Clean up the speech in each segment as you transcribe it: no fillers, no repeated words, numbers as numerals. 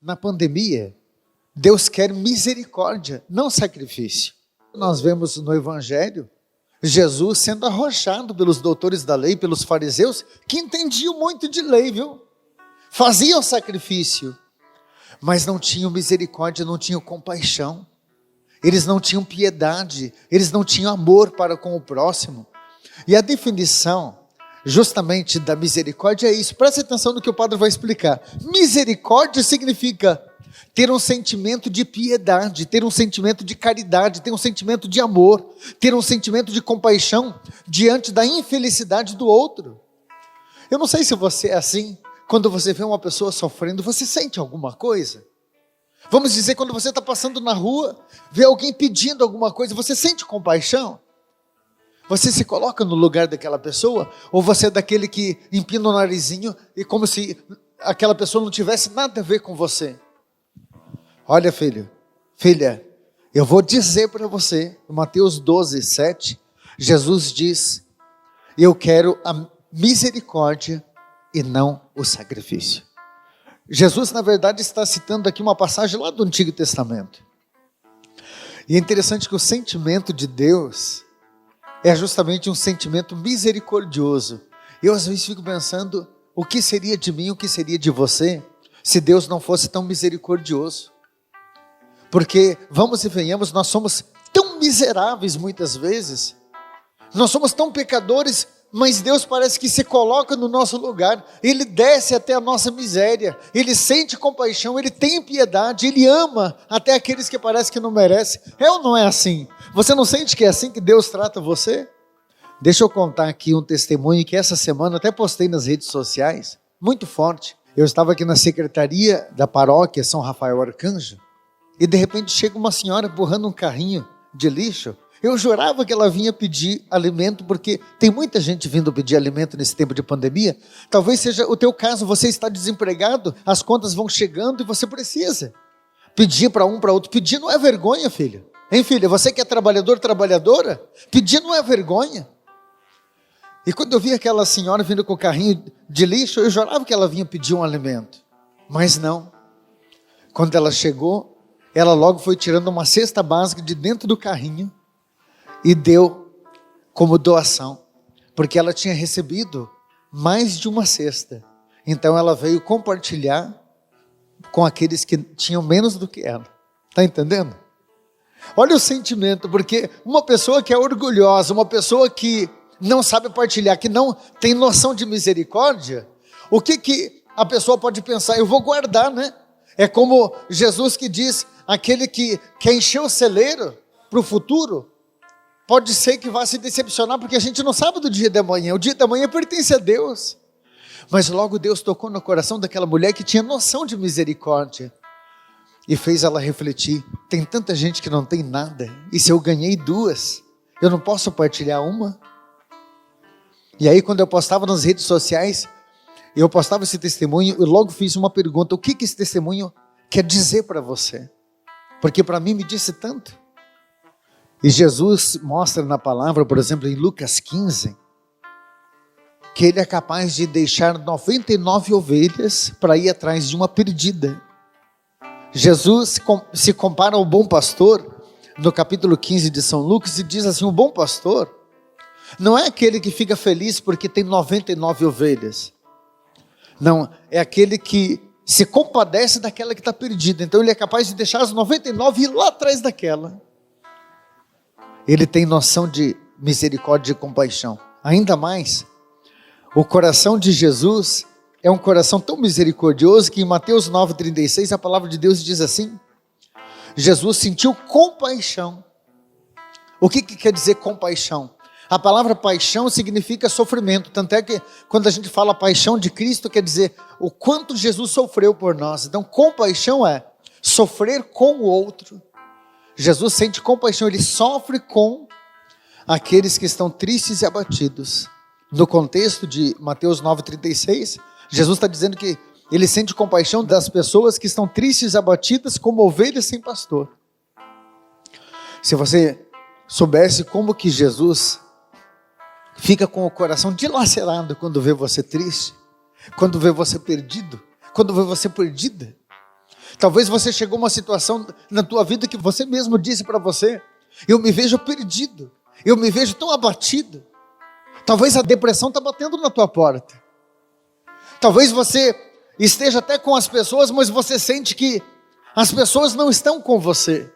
Na pandemia, Deus quer misericórdia, não sacrifício. Nós vemos no Evangelho, Jesus sendo arrochado pelos doutores da lei, pelos fariseus, que entendiam muito de lei, viu? Faziam sacrifício, mas não tinham misericórdia, não tinham compaixão. Eles não tinham piedade, eles não tinham amor para com o próximo. E a definição justamente da misericórdia é isso. Preste atenção no que o padre vai explicar. Misericórdia significa ter um sentimento de piedade, ter um sentimento de caridade, ter um sentimento de amor, ter um sentimento de compaixão diante da infelicidade do outro. Eu não sei se você é assim, quando você vê uma pessoa sofrendo, você sente alguma coisa? Vamos dizer, quando você está passando na rua, vê alguém pedindo alguma coisa, você sente compaixão? Você se coloca no lugar daquela pessoa? Ou você é daquele que empina o narizinho e como se aquela pessoa não tivesse nada a ver com você? Olha, filha, eu vou dizer para você, em Mateus 12, 7, Jesus diz: eu quero a misericórdia e não o sacrifício. Jesus, na verdade, está citando aqui uma passagem lá do Antigo Testamento. E é interessante que o sentimento de Deus é justamente um sentimento misericordioso. Eu às vezes fico pensando, o que seria de mim, o que seria de você, se Deus não fosse tão misericordioso? Porque, vamos e venhamos, nós somos tão miseráveis muitas vezes, nós somos tão pecadores, mas Deus parece que se coloca no nosso lugar, Ele desce até a nossa miséria, Ele sente compaixão, Ele tem piedade, Ele ama até aqueles que parece que não merecem. É ou não é assim? Você não sente que é assim que Deus trata você? Deixa eu contar aqui um testemunho que essa semana até postei nas redes sociais, muito forte. Eu estava aqui na secretaria da paróquia São Rafael Arcanjo, e de repente chega uma senhora empurrando um carrinho de lixo. Eu jurava que ela vinha pedir alimento, porque tem muita gente vindo pedir alimento nesse tempo de pandemia. Talvez seja o teu caso, você está desempregado, as contas vão chegando e você precisa pedir para um, para outro. Pedir não é vergonha, filha. Hein, filha? Você que é trabalhador, trabalhadora, pedir não é vergonha. E quando eu vi aquela senhora vindo com o carrinho de lixo, eu jurava que ela vinha pedir um alimento. Mas não. Quando ela chegou, ela logo foi tirando uma cesta básica de dentro do carrinho e deu como doação, porque ela tinha recebido mais de uma cesta. Então ela veio compartilhar com aqueles que tinham menos do que ela. Está entendendo? Olha o sentimento, porque uma pessoa que é orgulhosa, uma pessoa que não sabe partilhar, que não tem noção de misericórdia, o que a pessoa pode pensar? Eu vou guardar, né? É como Jesus que diz, aquele que quer encher o celeiro para o futuro, pode ser que vá se decepcionar, porque a gente não sabe do dia de amanhã. O dia de amanhã pertence a Deus. Mas logo Deus tocou no coração daquela mulher que tinha noção de misericórdia e fez ela refletir. Tem tanta gente que não tem nada, e se eu ganhei duas, eu não posso partilhar uma? E aí quando eu postava nas redes sociais, eu postava esse testemunho, eu logo fiz uma pergunta: o que esse testemunho quer dizer para você? Porque para mim me disse tanto. E Jesus mostra na palavra, por exemplo, em Lucas 15, que Ele é capaz de deixar 99 ovelhas para ir atrás de uma perdida. Jesus se compara ao bom pastor, no capítulo 15 de São Lucas, e diz assim: o bom pastor não é aquele que fica feliz porque tem 99 ovelhas. Não, é aquele que se compadece daquela que está perdida. Então Ele é capaz de deixar as 99 e ir lá atrás daquela. Ele tem noção de misericórdia e compaixão. Ainda mais, o coração de Jesus é um coração tão misericordioso que em Mateus 9,36 a palavra de Deus diz assim: Jesus sentiu compaixão. O que quer dizer compaixão? A palavra paixão significa sofrimento, tanto é que quando a gente fala paixão de Cristo, quer dizer o quanto Jesus sofreu por nós. Então compaixão é sofrer com o outro. Jesus sente compaixão, Ele sofre com aqueles que estão tristes e abatidos. No contexto de Mateus 9,36, Jesus está dizendo que Ele sente compaixão das pessoas que estão tristes e abatidas como ovelhas sem pastor. Se você soubesse como que Jesus fica com o coração dilacerado quando vê você triste, quando vê você perdido, quando vê você perdida. Talvez você chegou a uma situação na tua vida que você mesmo disse para você: eu me vejo perdido, eu me vejo tão abatido. Talvez a depressão está batendo na tua porta. Talvez você esteja até com as pessoas, mas você sente que as pessoas não estão com você.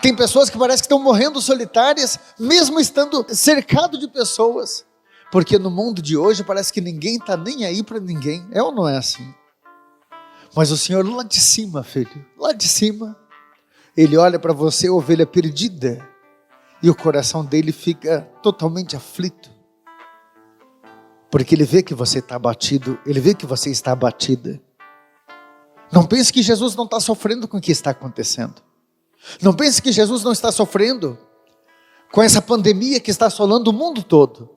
Tem pessoas que parece que estão morrendo solitárias, mesmo estando cercado de pessoas. Porque no mundo de hoje parece que ninguém está nem aí para ninguém. É ou não é assim? Mas o Senhor lá de cima, filho, lá de cima, Ele olha para você, ovelha perdida, e o coração dele fica totalmente aflito. Porque Ele vê que você está abatido, Ele vê que você está abatida. Não pense que Jesus não está sofrendo com o que está acontecendo. Não pense que Jesus não está sofrendo com essa pandemia que está assolando o mundo todo.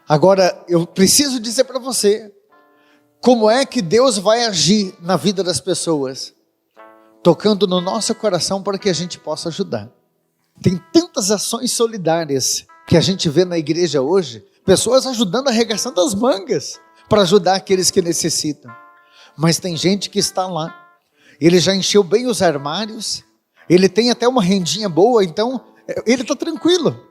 Agora, eu preciso dizer para você, como é que Deus vai agir na vida das pessoas? Tocando no nosso coração para que a gente possa ajudar. Tem tantas ações solidárias que a gente vê na igreja hoje, pessoas ajudando, arregaçando as mangas para ajudar aqueles que necessitam. Mas tem gente que está lá, ele já encheu bem os armários, ele tem até uma rendinha boa, então ele está tranquilo.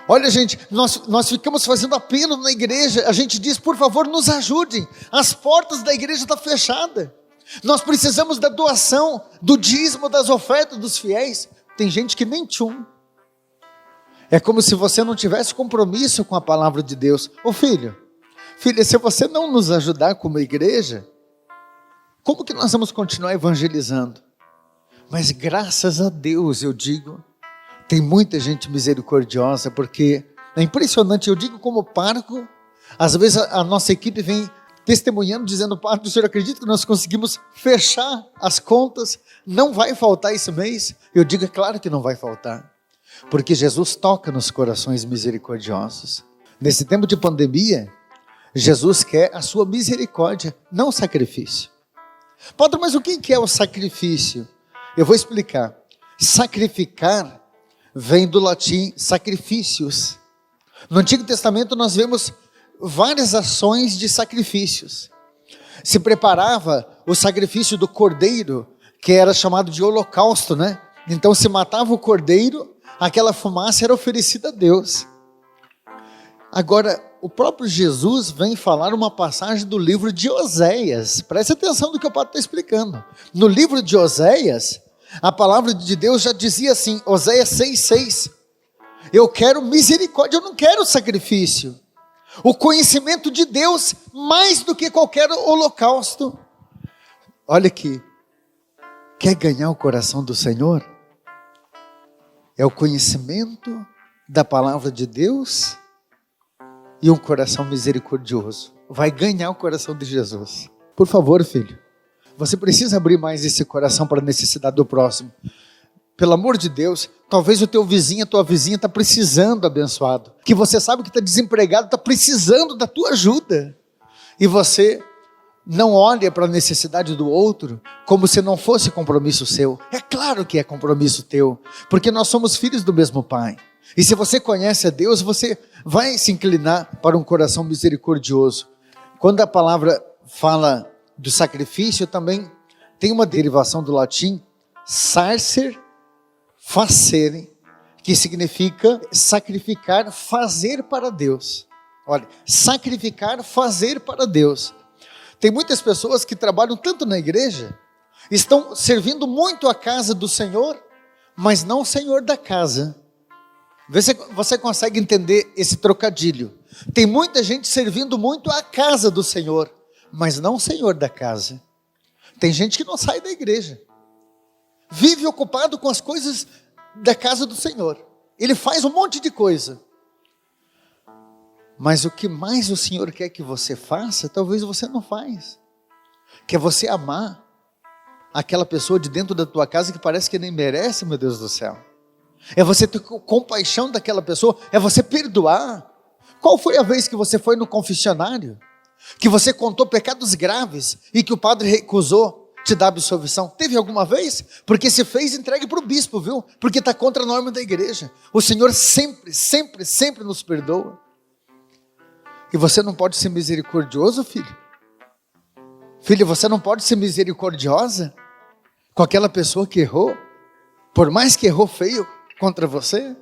Olha, gente, nós ficamos fazendo apelo na igreja, a gente diz: por favor, nos ajudem, as portas da igreja estão fechadas, nós precisamos da doação, do dízimo, das ofertas dos fiéis. Tem gente que nem tchum. É como se você não tivesse compromisso com a palavra de Deus. Ô filha, se você não nos ajudar como igreja, como que nós vamos continuar evangelizando? Mas graças a Deus, eu digo, tem muita gente misericordiosa, porque é impressionante, eu digo como pároco, às vezes a nossa equipe vem testemunhando, dizendo: pároco, o senhor acredita que nós conseguimos fechar as contas, não vai faltar esse mês? Eu digo: é claro que não vai faltar, porque Jesus toca nos corações misericordiosos. Nesse tempo de pandemia, Jesus quer a sua misericórdia, não sacrifício. Padre, mas o que é o sacrifício? Eu vou explicar. Sacrificar vem do latim sacrifícios. No Antigo Testamento nós vemos várias ações de sacrifícios. Se preparava o sacrifício do cordeiro, que era chamado de holocausto, né? Então se matava o cordeiro, aquela fumaça era oferecida a Deus. Agora, o próprio Jesus vem falar uma passagem do livro de Oséias. Preste atenção no que o padre está explicando. No livro de Oséias, a palavra de Deus já dizia assim, Oséias 6,6: eu quero misericórdia, eu não quero sacrifício. O conhecimento de Deus mais do que qualquer holocausto. Olha aqui, quer ganhar o coração do Senhor? É o conhecimento da palavra de Deus e um coração misericordioso. Vai ganhar o coração de Jesus. Por favor, filho, você precisa abrir mais esse coração para a necessidade do próximo. Pelo amor de Deus, talvez o teu vizinho, a tua vizinha está precisando abençoado. Que você sabe que está desempregado, está precisando da tua ajuda. E você não olha para a necessidade do outro como se não fosse compromisso seu. É claro que é compromisso teu, porque nós somos filhos do mesmo Pai. E se você conhece a Deus, você vai se inclinar para um coração misericordioso. Quando a palavra fala do sacrifício, também tem uma derivação do latim, sarcer, facere, que significa sacrificar, fazer para Deus. Olha, sacrificar, fazer para Deus. Tem muitas pessoas que trabalham tanto na igreja, estão servindo muito a casa do Senhor, mas não o Senhor da casa. Vê se você consegue entender esse trocadilho. Tem muita gente servindo muito a casa do Senhor, mas não o Senhor da casa. Tem gente que não sai da igreja, vive ocupado com as coisas da casa do Senhor. Ele faz um monte de coisa, mas o que mais o Senhor quer que você faça, talvez você não faz. Que é você amar aquela pessoa de dentro da tua casa que parece que nem merece, meu Deus do céu. É você ter compaixão daquela pessoa, é você perdoar. Qual foi a vez que você foi no confessionário, que você contou pecados graves e que o padre recusou te dar absolvição? Teve alguma vez? Porque se fez, entregue para o bispo, viu? Porque está contra a norma da igreja. O Senhor sempre, sempre, sempre nos perdoa. E você não pode ser misericordioso, filho? Filha, você não pode ser misericordiosa com aquela pessoa que errou, por mais que errou feio contra você.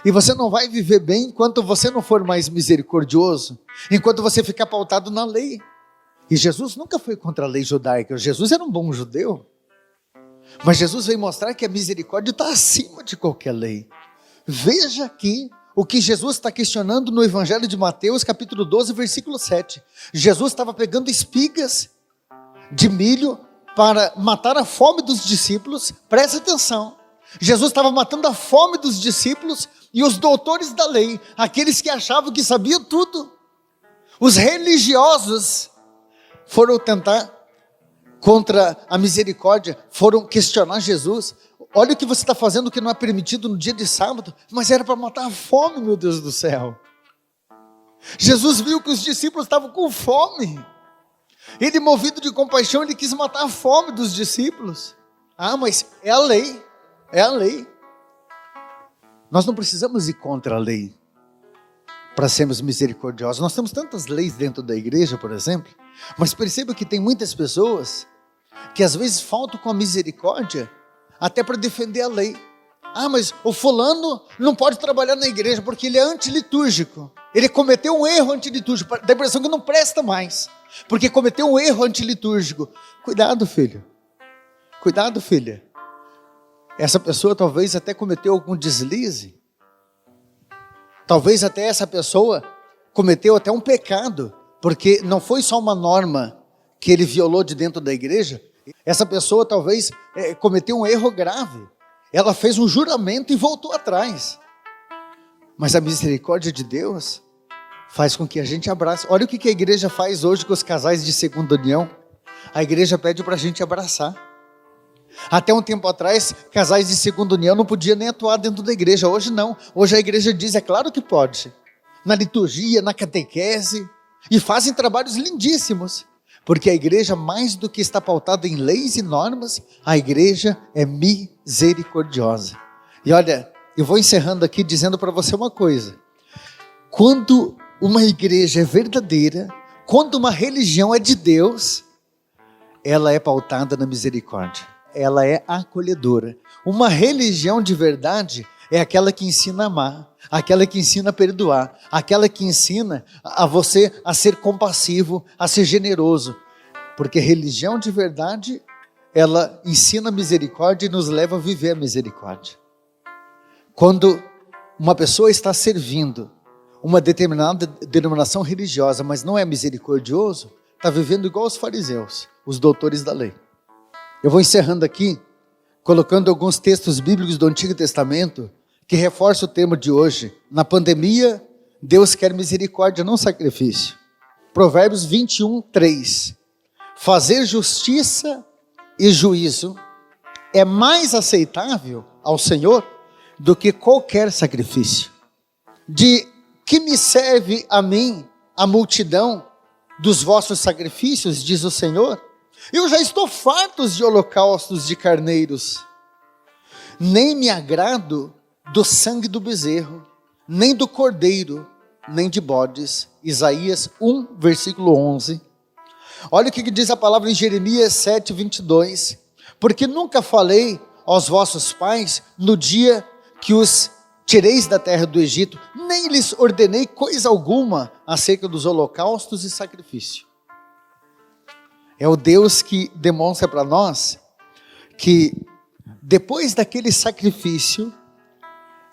E você não vai viver bem enquanto você não for mais misericordioso, enquanto você ficar pautado na lei. E Jesus nunca foi contra a lei judaica, Jesus era um bom judeu. Mas Jesus veio mostrar que a misericórdia está acima de qualquer lei. Veja aqui o que Jesus está questionando no Evangelho de Mateus, capítulo 12, versículo 7. Jesus estava pegando espigas de milho para matar a fome dos discípulos. Presta atenção. Jesus estava matando a fome dos discípulos e os doutores da lei, aqueles que achavam que sabiam tudo. Os religiosos foram tentar contra a misericórdia, foram questionar Jesus. Olha o que você está fazendo que não é permitido no dia de sábado, mas era para matar a fome, meu Deus do céu. Jesus viu que os discípulos estavam com fome. Ele, movido de compaixão, ele quis matar a fome dos discípulos. Ah, mas é a lei, é a lei. Nós não precisamos ir contra a lei para sermos misericordiosos. Nós temos tantas leis dentro da igreja, por exemplo, mas perceba que tem muitas pessoas que às vezes faltam com a misericórdia até para defender a lei. Ah, mas o fulano não pode trabalhar na igreja porque ele é antilitúrgico. Ele cometeu um erro antilitúrgico, dá a impressão que não presta mais, porque cometeu um erro antilitúrgico. Cuidado, filho. Cuidado, filha. Essa pessoa talvez até cometeu algum deslize. Talvez até essa pessoa cometeu até um pecado, porque não foi só uma norma que ele violou de dentro da igreja. Essa pessoa talvez cometeu um erro grave. Ela fez um juramento e voltou atrás. Mas a misericórdia de Deus faz com que a gente abrace. Olha o que a igreja faz hoje com os casais de segunda união. A igreja pede para a gente abraçar. Até um tempo atrás, casais de segunda união não podiam nem atuar dentro da igreja. Hoje não. Hoje a igreja diz, é claro que pode. Na liturgia, na catequese. E fazem trabalhos lindíssimos. Porque a igreja, mais do que está pautada em leis e normas, a igreja é misericordiosa. E olha, eu vou encerrando aqui dizendo para você uma coisa. Quando uma igreja é verdadeira, quando uma religião é de Deus, ela é pautada na misericórdia. Ela é acolhedora. Uma religião de verdade é aquela que ensina a amar, aquela que ensina a perdoar, aquela que ensina a você a ser compassivo, a ser generoso. Porque religião de verdade, ela ensina a misericórdia e nos leva a viver a misericórdia. Quando uma pessoa está servindo uma determinada denominação religiosa, mas não é misericordioso, está vivendo igual os fariseus, os doutores da lei. Eu vou encerrando aqui, colocando alguns textos bíblicos do Antigo Testamento, que reforçam o tema de hoje. Na pandemia, Deus quer misericórdia, não sacrifício. Provérbios 21, 3. Fazer justiça e juízo é mais aceitável ao Senhor do que qualquer sacrifício. De que me serve a mim a multidão dos vossos sacrifícios, diz o Senhor? Eu já estou farto de holocaustos de carneiros. Nem me agrado do sangue do bezerro, nem do cordeiro, nem de bodes. Isaías 1, versículo 11. Olha o que diz a palavra em Jeremias 7, 22. Porque nunca falei aos vossos pais no dia que os tireis da terra do Egito, nem lhes ordenei coisa alguma acerca dos holocaustos e sacrifício. É o Deus que demonstra para nós que depois daquele sacrifício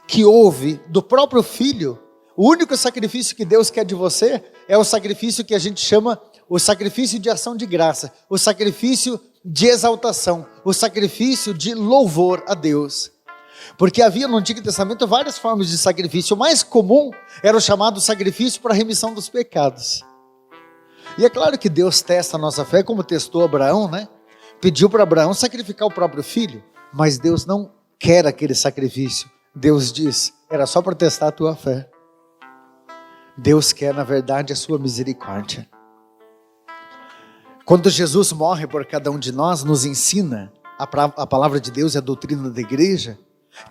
que houve do próprio Filho, o único sacrifício que Deus quer de você é o sacrifício que a gente chama o sacrifício de ação de graça, o sacrifício de exaltação, o sacrifício de louvor a Deus. Porque havia no Antigo Testamento várias formas de sacrifício. O mais comum era o chamado sacrifício para a remissão dos pecados. E é claro que Deus testa a nossa fé, como testou Abraão, né? Pediu para Abraão sacrificar o próprio filho, mas Deus não quer aquele sacrifício. Deus diz, era só para testar a tua fé. Deus quer, na verdade, a sua misericórdia. Quando Jesus morre por cada um de nós, nos ensina, a palavra de Deus e a doutrina da igreja,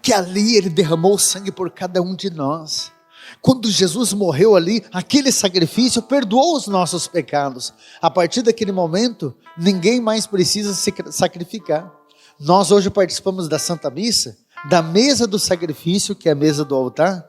que ali Ele derramou sangue por cada um de nós. Quando Jesus morreu ali, aquele sacrifício perdoou os nossos pecados. A partir daquele momento, ninguém mais precisa se sacrificar. Nós hoje participamos da Santa Missa, da mesa do sacrifício, que é a mesa do altar,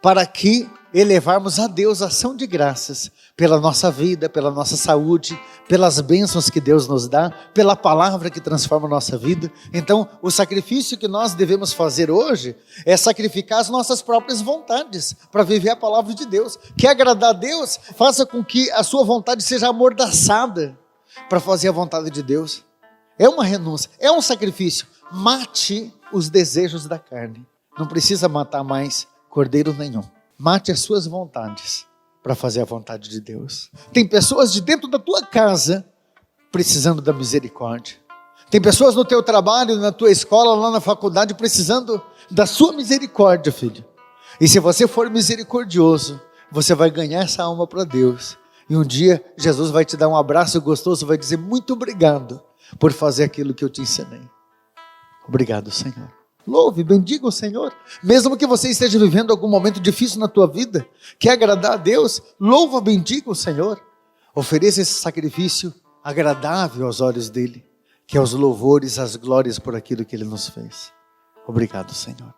para que elevarmos a Deus ação de graças pela nossa vida, pela nossa saúde, pelas bênçãos que Deus nos dá, pela palavra que transforma a nossa vida. Então, o sacrifício que nós devemos fazer hoje é sacrificar as nossas próprias vontades para viver a palavra de Deus. Quer agradar a Deus? Faça com que a sua vontade seja amordaçada para fazer a vontade de Deus. É uma renúncia, é um sacrifício. Mate os desejos da carne. Não precisa matar mais cordeiro nenhum. Mate as suas vontades para fazer a vontade de Deus. Tem pessoas de dentro da tua casa precisando da misericórdia. Tem pessoas no teu trabalho, na tua escola, lá na faculdade, precisando da sua misericórdia, filho. E se você for misericordioso, você vai ganhar essa alma para Deus. E um dia Jesus vai te dar um abraço gostoso, vai dizer muito obrigado por fazer aquilo que eu te ensinei. Obrigado, Senhor. Louve, bendiga o Senhor. Mesmo que você esteja vivendo algum momento difícil na tua vida, quer agradar a Deus, louva, bendiga o Senhor. Ofereça esse sacrifício agradável aos olhos dele, que é os louvores, as glórias por aquilo que ele nos fez. Obrigado, Senhor.